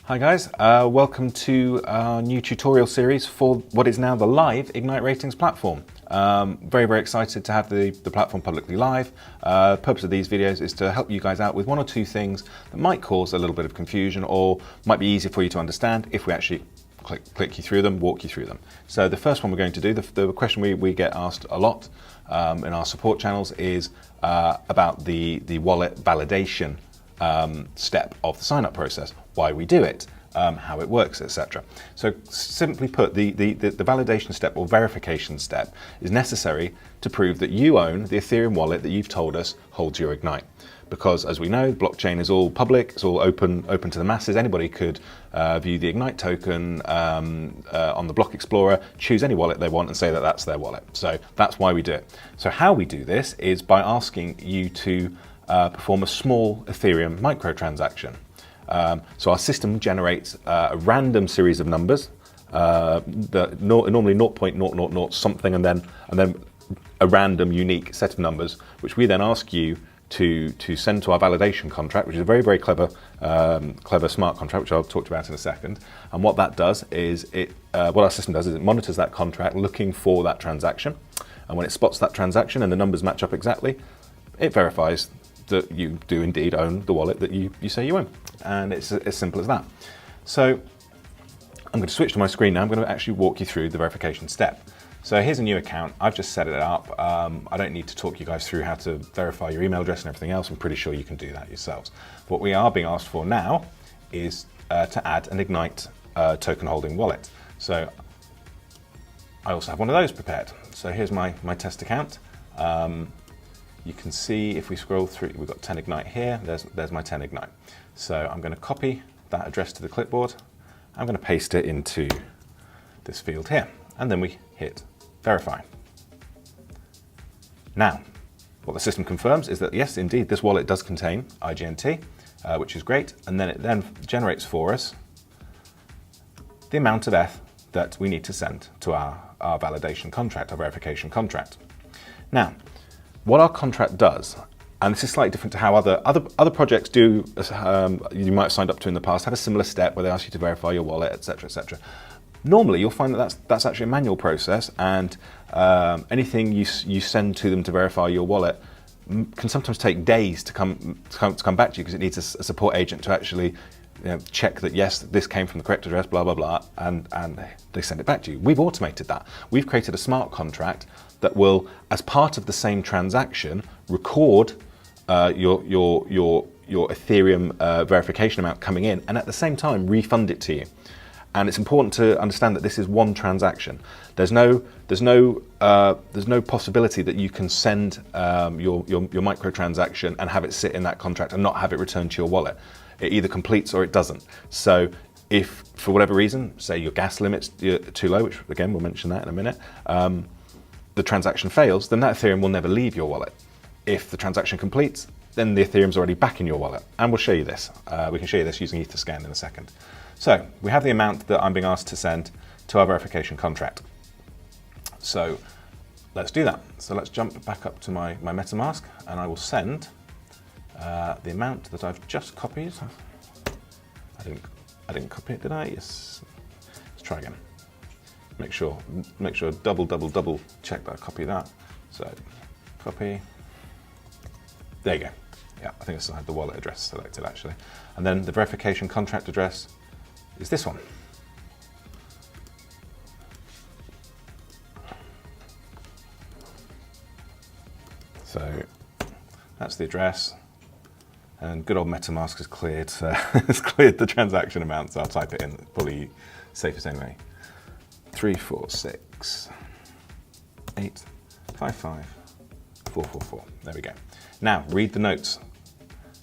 Hi guys, welcome to our new tutorial series for what is now the live Ignite Ratings platform. Very excited to have the platform publicly live. The purpose of these videos is to help you guys out with one or two things that might cause a little bit of confusion or might be easier for you to understand if we actually click you through them, walk you through them. So the first one we're going to do, the question we get asked a lot in our support channels is about the wallet validation step of the sign-up process, why we do it, how it works, etc. So simply put, the validation step or verification step is necessary to prove that you own the Ethereum wallet that you've told us holds your Ignite. Because as we know, blockchain is all public, it's all open to the masses. Anybody could view the Ignite token on the Block Explorer, choose any wallet they want and say that that's their wallet. So that's why we do it. So how we do this is by asking you to perform a small Ethereum microtransaction. So our system generates a random series of numbers, normally 0.000 something, and then a random unique set of numbers, which we then ask you to send to our validation contract, which is a very clever smart contract, which I'll talk to you about in a second. And what that does is what our system does is it monitors that contract looking for that transaction, and when it spots that transaction and the numbers match up exactly, it verifies that you do indeed own the wallet that you say you own. And it's as simple as that. So I'm going to switch to my screen now. I'm going to actually walk you through the verification step. So here's a new account. I've just set it up. I don't need to talk you guys through how to verify your email address and everything else. I'm pretty sure you can do that yourselves. What we are being asked for now is to add an Ignite token holding wallet. So I also have one of those prepared. So here's my test account. You can see if we scroll through, we've got 10 Ignite here, there's my 10 Ignite. So I'm going to copy that address to the clipboard, I'm going to paste it into this field here, and then we hit verify. Now, what the system confirms is that yes, indeed, this wallet does contain IGNT, which is great, and then it then generates for us the amount of ETH that we need to send to our validation contract, our verification contract. Now, what our contract does, and this is slightly different to how other projects do, you might have signed up to in the past, have a similar step where they ask you to verify your wallet, etc., etc. Normally, you'll find that that's actually a manual process, and anything you send to them to verify your wallet can sometimes take days to come back to you because it needs a support agent to actually check that yes, this came from the correct address, blah blah blah, and they send it back to you. We've automated that. We've created a smart contract that will, as part of the same transaction, record your Ethereum verification amount coming in, and at the same time refund it to you. And it's important to understand that this is one transaction. There's no possibility that you can send your microtransaction and have it sit in that contract and not have it returned to your wallet. It either completes or it doesn't. So if for whatever reason, say your gas limit's too low, which again we'll mention that in a minute, the transaction fails, then that Ethereum will never leave your wallet. If the transaction completes, then the Ethereum's already back in your wallet. And we'll show you this. We can show you this using Etherscan in a second. So we have the amount that I'm being asked to send to our verification contract. So let's do that. So let's jump back up to my MetaMask, and I will send the amount that I've just copied. I didn't copy it, did I? Yes. Let's try again. Make sure double check that I copy that. So copy. There you go. Yeah, I think I still had the wallet address selected actually. And then the verification contract address is this one. So that's the address, and good old MetaMask has cleared, has cleared the transaction amount, so I'll type it in, probably safest anyway. 346855444. There we go. Now read the notes.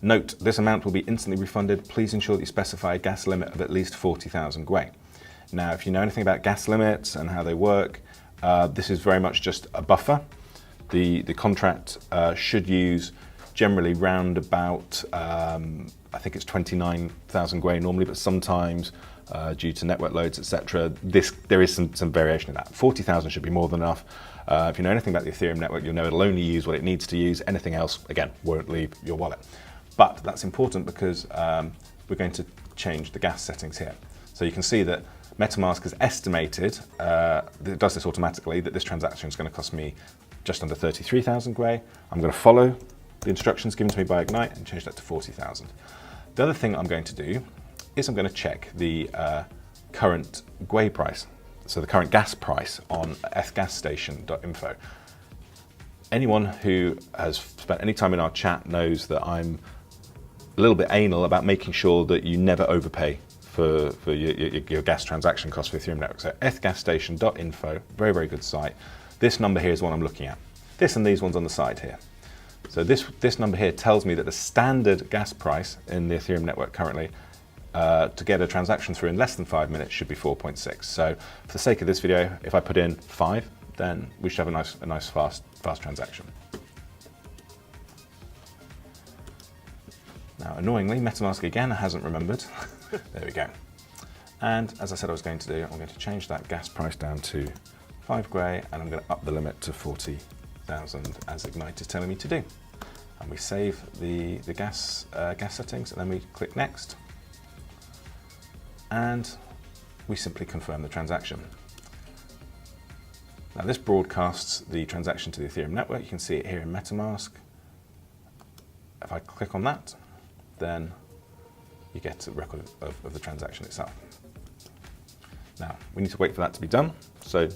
Note, this amount will be instantly refunded. Please ensure that you specify a gas limit of at least 40,000 gwei. Now, if you know anything about gas limits and how they work, this is very much just a buffer. The contract should use generally round about, I think it's 29,000 gwei normally, but sometimes due to network loads, etc. There is some variation in that. 40,000 should be more than enough. If you know anything about the Ethereum network, you'll know it'll only use what it needs to use. Anything else, again, won't leave your wallet. But that's important because we're going to change the gas settings here. So you can see that MetaMask has estimated, it does this automatically, that this transaction is going to cost me just under 33,000 Gwei. I'm going to follow the instructions given to me by Ignite and change that to 40,000. The other thing I'm going to do is I'm going to check the current Gwei price, so the current gas price on ethgasstation.info. Anyone who has spent any time in our chat knows that I'm a little bit anal about making sure that you never overpay for your gas transaction costs for Ethereum network. So ethgasstation.info, very, very good site. This number here is what I'm looking at. This and these ones on the side here. So this number here tells me that the standard gas price in the Ethereum network currently to get a transaction through in less than 5 minutes should be 4.6. So for the sake of this video, if I put in 5, then we should have a nice fast transaction. Now, annoyingly, MetaMask again hasn't remembered. There we go. And as I said I was going to do, I'm going to change that gas price down to 5 Gwei, and I'm going to up the limit to 40,000 as Ignite is telling me to do. And we save the gas settings, and then we click next. And we simply confirm the transaction. Now this broadcasts the transaction to the Ethereum network. You can see it here in MetaMask. If I click on that, then you get a record of the transaction itself. Now, we need to wait for that to be done. So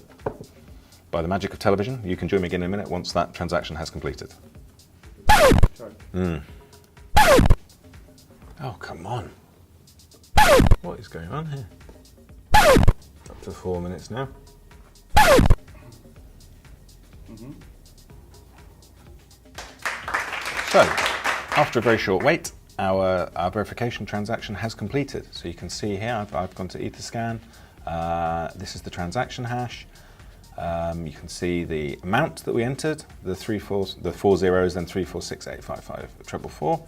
by the magic of television, you can join me again in a minute once that transaction has completed. Sorry. Oh, come on. What is going on here? Up to 4 minutes now. So, after a very short wait, our verification transaction has completed. So you can see here, I've gone to Etherscan. This is the transaction hash. You can see the amount that we entered, the 4 zeros, then 346855444.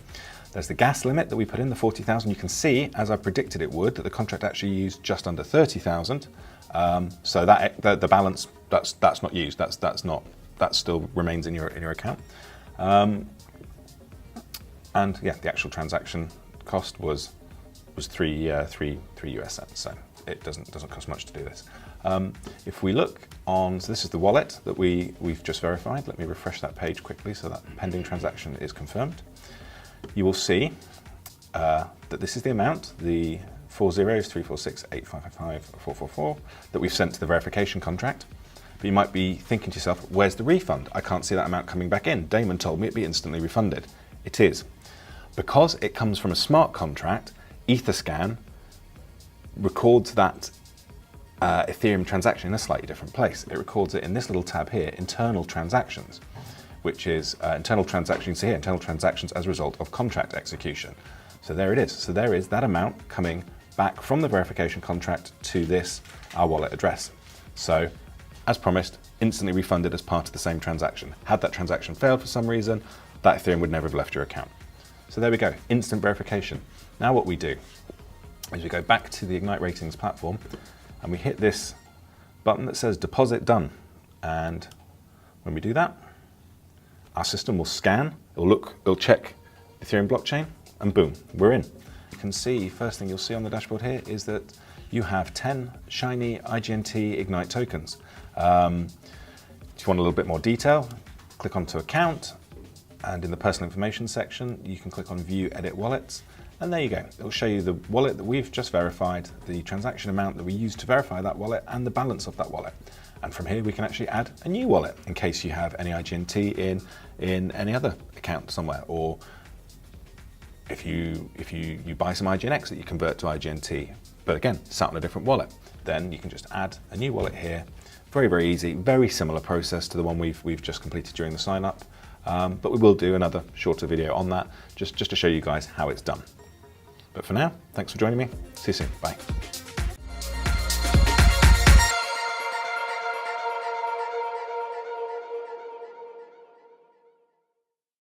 There's the gas limit that we put in, the 40,000. You can see, as I predicted it would, that the contract actually used just under 30,000. So that the balance that's not used. That still remains in your account. And yeah, the actual transaction cost was 3 US cents. So it doesn't cost much to do this. If we look on, so this is the wallet that we've just verified. Let me refresh that page quickly so that pending transaction is confirmed. You will see that this is the amount, the 4 zeros, 346855544, that we've sent to the verification contract. But you might be thinking to yourself, where's the refund? I can't see that amount coming back in. Damon told me it'd be instantly refunded. It is. Because it comes from a smart contract, Etherscan records that Ethereum transaction in a slightly different place. It records it in this little tab here, internal transactions, which is internal transactions. You can see here, internal transactions as a result of contract execution. So there it is. So there is that amount coming back from the verification contract to this, our wallet address. So as promised, instantly refunded as part of the same transaction. Had that transaction failed for some reason, that Ethereum would never have left your account. So there we go, instant verification. Now what we do is we go back to the Ignite Ratings platform and we hit this button that says deposit done. And when we do that, our system will scan, it'll check Ethereum blockchain, and boom, we're in. You can see, first thing you'll see on the dashboard here is that you have 10 shiny IGNT Ignite tokens. If you want a little bit more detail, click onto account, and in the personal information section, you can click on view edit wallets, and there you go. It'll show you the wallet that we've just verified, the transaction amount that we used to verify that wallet, and the balance of that wallet. And from here, we can actually add a new wallet in case you have any IGNT in any other account somewhere, or if you buy some IGNX that you convert to IGNT, but again, sat on a different wallet, then you can just add a new wallet here. Very, very easy, very similar process to the one we've just completed during the sign up. But we will do another shorter video on that, just to show you guys how it's done. But for now, thanks for joining me. See you soon. Bye.